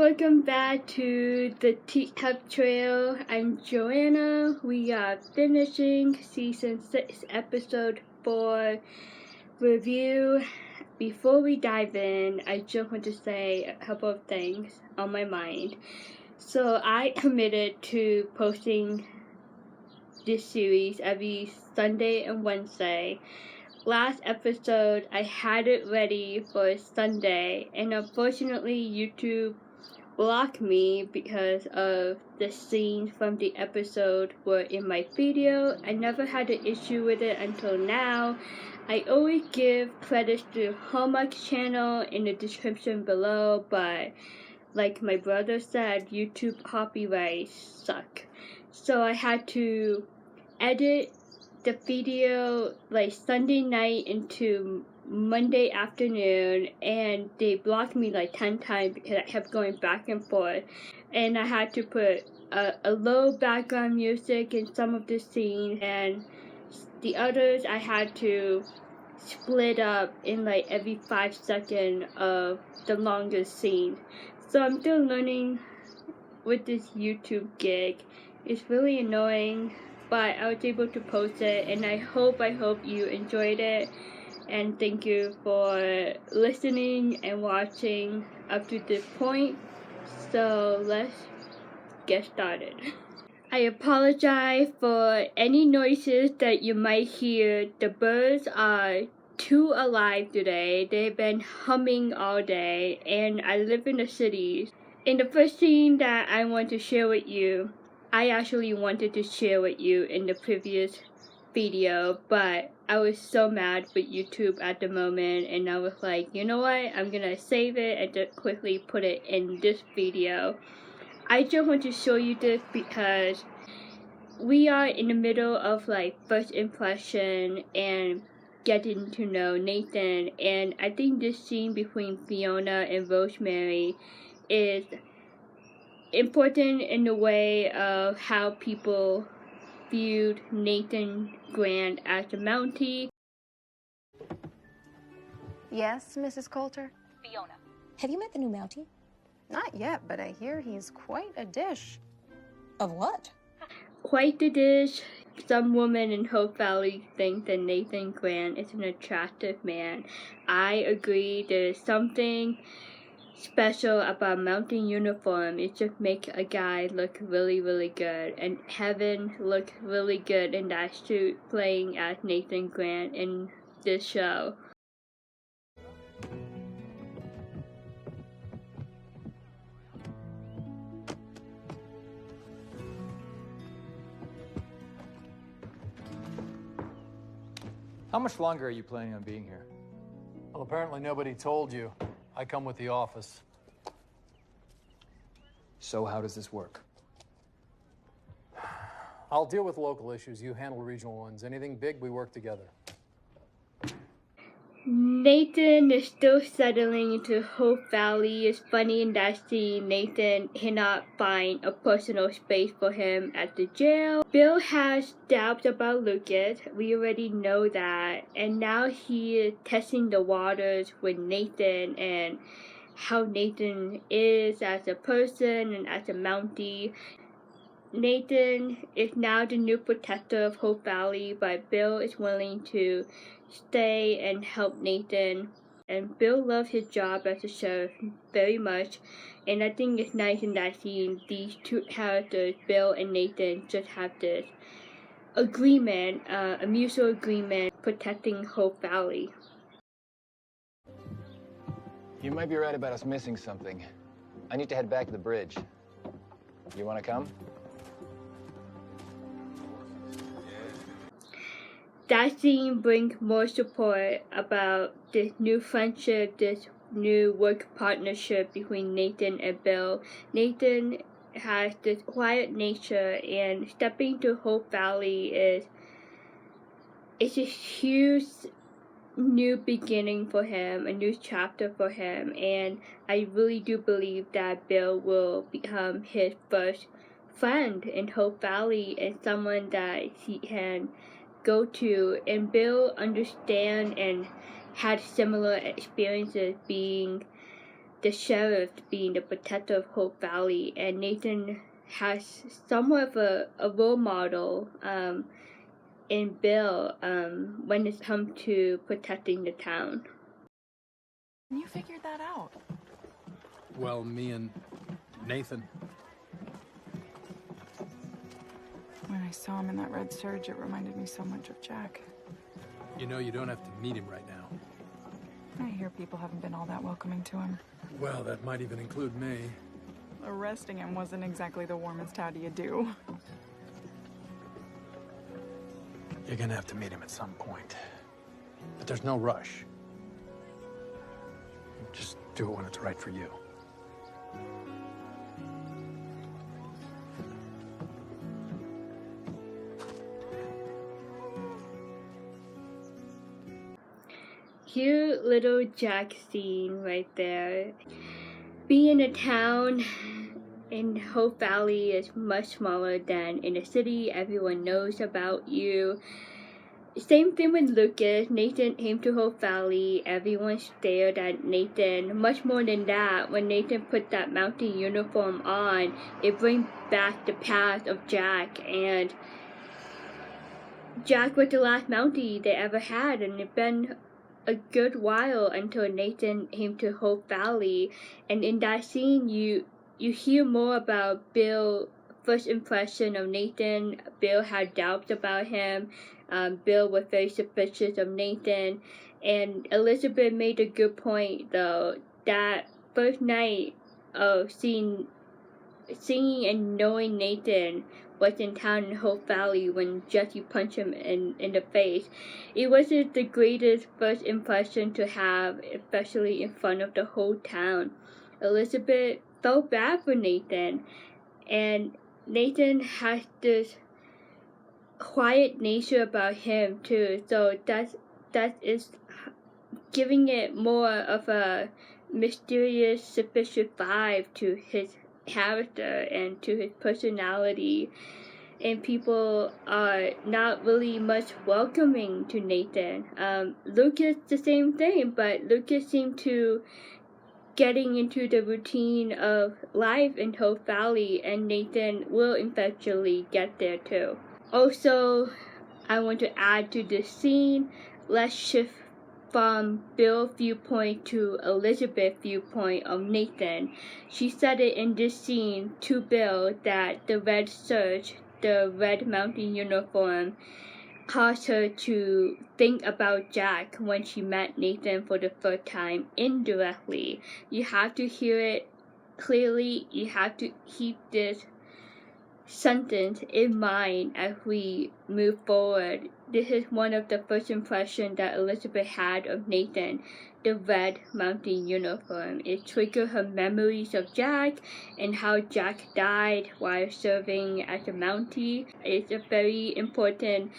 welcome back to the Teacup Trail. I'm Joanna. We are finishing season 6, episode 4 review. Before we dive in, I just want to say a couple of things on my mind. So I committed to posting this series every Sunday and Wednesday. Last episode, I had it ready for Sunday, and unfortunately YouTube blocked me because of the scenes from the episode were in my video. I never had an issue with it until now. I always give credits to Hallmark Channel in the description below, but like my brother said, YouTube copyrights suck. So I had to edit the video like Sunday night into Monday afternoon, and they blocked me like 10 times because I kept going back and forth, and I had to put a low background music in some of the scenes, and the others I had to split up in like every 5 seconds of the longest scene. So I'm still learning with this YouTube gig. It's really annoying, but I was able to post it, and I hope you enjoyed it, and thank you for listening and watching up to this point. So let's get started. I apologize for any noises that you might hear. The birds are too alive today. They've been humming all day, and I live in the city. In the first scene that I want to share with you, I actually wanted to share with you in the previous video, but I was so mad with YouTube at the moment, and I was like, you know what, I'm gonna save it and just quickly put it in this video. I just want to show you this because we are in the middle of like first impression and getting to know Nathan, and I think this scene between Fiona and Rosemary is important in the way of how people viewed Nathan Grant as a Mountie. Yes, Mrs. Coulter? Fiona, have you met the new Mountie? Not yet, but I hear he's quite a dish. Of what? Quite the dish. Some women in Hope Valley think that Nathan Grant is an attractive man. I agree. There's something special about mounting uniform. It just makes a guy look really, really good. And Heaven looked really good in that suit playing as Nathan Grant in this show. How much longer are you planning on being here? Well, apparently nobody told you. I come with the office. So how does this work? I'll deal with local issues. You handle regional ones. Anything big, we work together. Nathan is still settling into Hope Valley. It's funny in that scene, Nathan cannot find a personal space for him at the jail. Bill has doubts about Lucas. We already know that. And now he is testing the waters with Nathan and how Nathan is as a person and as a Mountie. Nathan is now the new protector of Hope Valley, but Bill is willing to stay and help Nathan. And Bill loves his job as a sheriff very much, and I think it's nice in that scene these two characters, Bill and Nathan, just have this agreement, a mutual agreement protecting Hope Valley. You might be right about us missing something. I need to head back to the bridge. You want to come? That scene brings more support about this new friendship, this new work partnership between Nathan and Bill. Nathan has this quiet nature, and stepping to Hope Valley is a huge new beginning for him, a new chapter for him, and I really do believe that Bill will become his first friend in Hope Valley and someone that he can go to, and Bill understand and had similar experiences being the sheriff being the protector of Hope Valley, and Nathan has somewhat of a role model in Bill when it comes to protecting the town. You figured that out. Well, me and Nathan. When I saw him in that red serge, it reminded me so much of Jack. You know, you don't have to meet him right now. I hear people haven't been all that welcoming to him. Well, that might even include me. Arresting him wasn't exactly the warmest how do you do. You're gonna have to meet him at some point. But there's no rush. Just do it when it's right for you. Cute little Jack scene right there. Being in a town in Hope Valley is much smaller than in a city. Everyone knows about you. Same thing with Lucas. Nathan came to Hope Valley. Everyone stared at Nathan. Much more than that, when Nathan put that mountain uniform on, it brings back the past of Jack. And Jack was the last Mountie they ever had, and it's been a good while until Nathan came to Hope Valley. And in that scene, you hear more about Bill's first impression of Nathan. Bill had doubts about him. Bill was very suspicious of Nathan. And Elizabeth made a good point, though, that first night of singing and knowing Nathan was in town in Hope Valley when Jesse punched him in the face. It wasn't the greatest first impression to have, especially in front of the whole town. Elizabeth felt bad for Nathan, and Nathan has this quiet nature about him too, so that is giving it more of a mysterious, suspicious vibe to his character and to his personality, and people are not really much welcoming to Nathan. Lucas the same thing, but Lucas seemed to getting into the routine of life in Hope Valley, and Nathan will eventually get there too. Also, I want to add to this scene, let's shift from Bill's viewpoint to Elizabeth's viewpoint of Nathan. She said it in this scene to Bill that the red serge, the red mountain uniform, caused her to think about Jack when she met Nathan for the first time indirectly. You have to hear it clearly. You have to keep this sentence in mind as we move forward. This is one of the first impressions that Elizabeth had of Nathan, the red mountain uniform. It triggered her memories of Jack and how Jack died while serving as a Mountie. It's a very important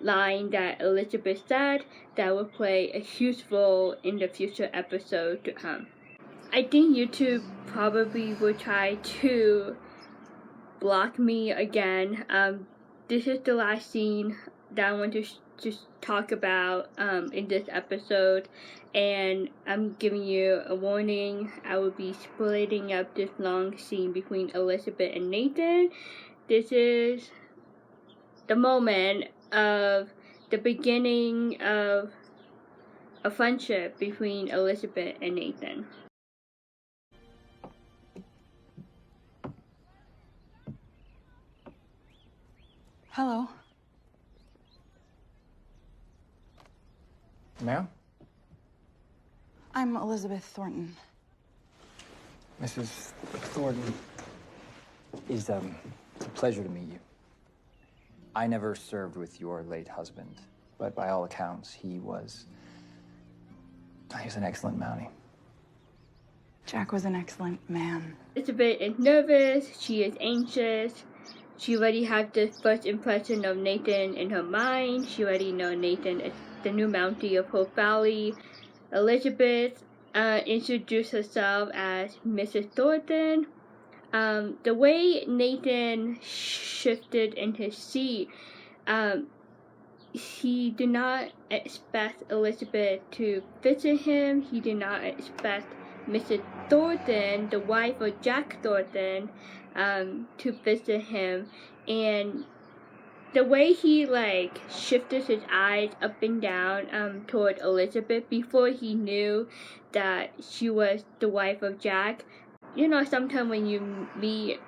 line that Elizabeth said that will play a huge role in the future episode to come. I think YouTube probably will try to block me again. This is the last scene that I want to just talk about in this episode, and I'm giving you a warning. I will be splitting up this long scene between Elizabeth and Nathan. This is the moment of the beginning of a friendship between Elizabeth and Nathan. Hello. Ma'am? I'm Elizabeth Thornton. Mrs. Thornton. It's a pleasure to meet you. I never served with your late husband, but by all accounts, he was an excellent Mountie. Jack was an excellent man. Elizabeth is nervous, she is anxious. She already had this first impression of Nathan in her mind. She already knows Nathan is the new Mountie of Hope Valley. Elizabeth introduced herself as Mrs. Thornton. The way Nathan shifted in his seat, he did not expect Elizabeth to visit him. He did not expect Mrs. Thornton, the wife of Jack Thornton, to visit him, and the way he like shifted his eyes up and down toward Elizabeth before he knew that she was the wife of Jack. You know, sometimes when you meet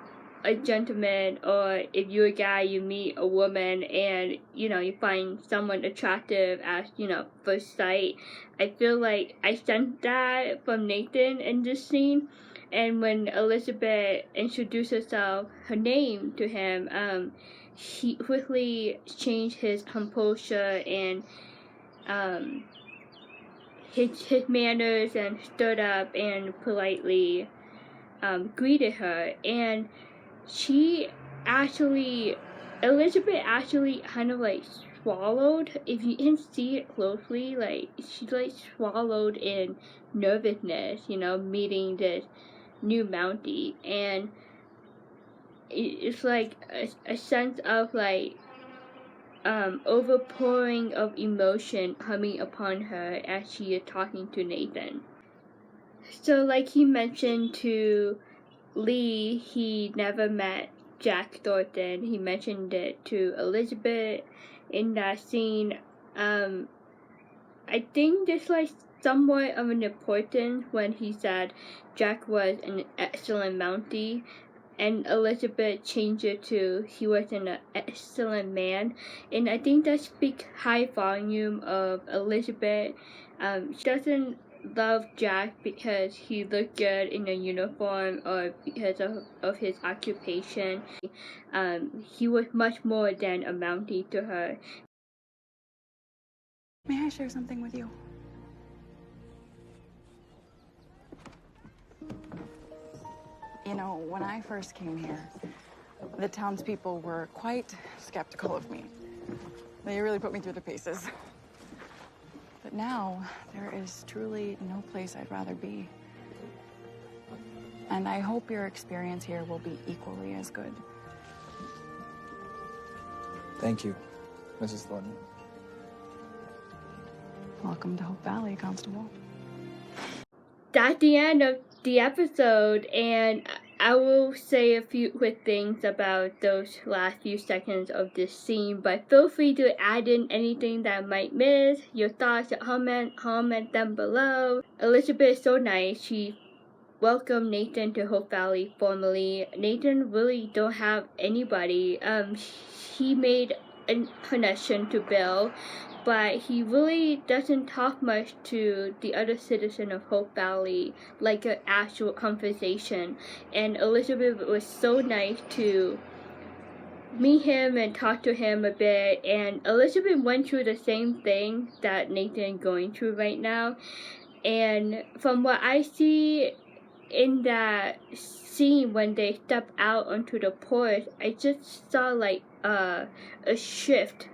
a gentleman, or if you're a guy, you meet a woman, and you know, you find someone attractive at, you know, first sight. I feel like I sensed that from Nathan in this scene. And when Elizabeth introduced herself, her name to him, he quickly changed his composure and his manners, and stood up and politely greeted her. And Elizabeth actually kind of like swallowed. If you can see it closely, like she like swallowed in nervousness, you know, meeting this new Mountie. And it's like a sense of like overpouring of emotion coming upon her as she is talking to Nathan. So like he mentioned to Lee, he never met Jack Thornton. He mentioned it to Elizabeth in that scene. I think this like somewhat of an importance when he said Jack was an excellent Mountie, and Elizabeth changed it to he was an excellent man. And I think that speaks high volume of Elizabeth. She doesn't love Jack because he looked good in a uniform or because of his occupation. He was much more than a Mountie to her. May I share something with you? You know, when I first came here, the townspeople were quite skeptical of me. They really put me through the paces. But now, there is truly no place I'd rather be. And I hope your experience here will be equally as good. Thank you, Mrs. Thornton. Welcome to Hope Valley, Constable. That's the end of the episode, and I will say a few quick things about those last few seconds of this scene, but feel free to add in anything that I might miss. Your thoughts, comment them below. Elizabeth is so nice. She welcomed Nathan to Hope Valley formally. Nathan really don't have anybody. He made a connection to Bill, but he really doesn't talk much to the other citizen of Hope Valley, like an actual conversation. And Elizabeth was so nice to meet him and talk to him a bit. And Elizabeth went through the same thing that Nathan is going through right now. And from what I see in that scene when they step out onto the porch, I just saw like a shift.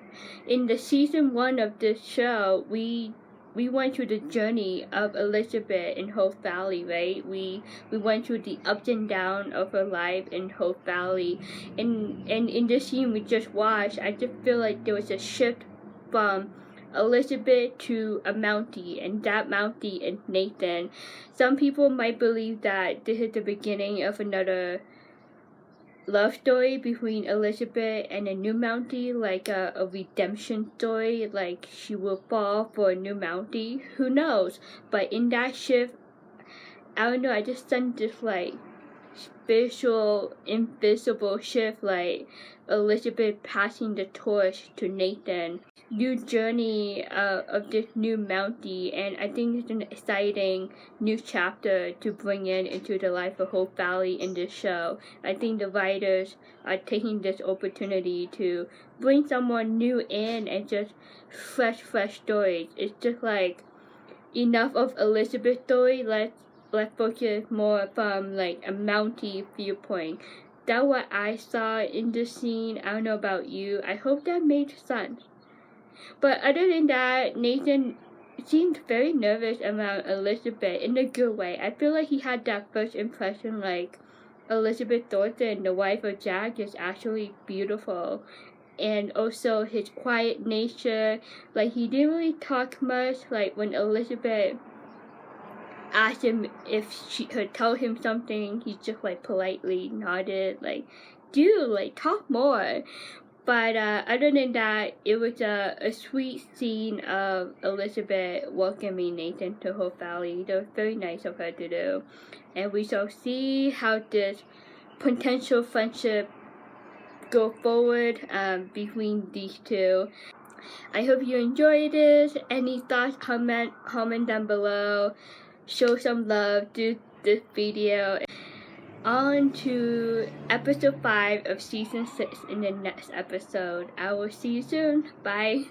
In the season 1 of this show, we went through the journey of Elizabeth in Hope Valley, right? We went through the ups and downs of her life in Hope Valley. And in this scene we just watched, I just feel like there was a shift from Elizabeth to a Mountie, and that Mountie is Nathan. Some people might believe that this is the beginning of another love story between Elizabeth and a new Mountie, like a redemption story, like she will fall for a new Mountie. Who knows? But in that shift, I don't know, I just sensed this like spiritual, invisible shift, like Elizabeth passing the torch to Nathan. New journey of this new Mountie, and I think it's an exciting new chapter to bring into the life of Hope Valley in this show. I think the writers are taking this opportunity to bring someone new in and just fresh stories. It's just like enough of Elizabeth's story. Let's focus more from like a Mountie viewpoint. That's what I saw in this scene. I don't know about you. I hope that made sense. But other than that, Nathan seemed very nervous around Elizabeth in a good way. I feel like he had that first impression like Elizabeth Thornton, the wife of Jack, is actually beautiful. And also his quiet nature, like he didn't really talk much. Like when Elizabeth asked him if she could tell him something. He just like politely nodded, like, dude, like talk more. But other than that, it was a sweet scene of Elizabeth welcoming Nathan to her family. That was very nice of her to do. And we shall see how this potential friendship go forward between these two. I hope you enjoyed this. Any thoughts, comment down below. Show some love to this video. On to episode 5 of season 6 in the next episode. I will see you soon. Bye.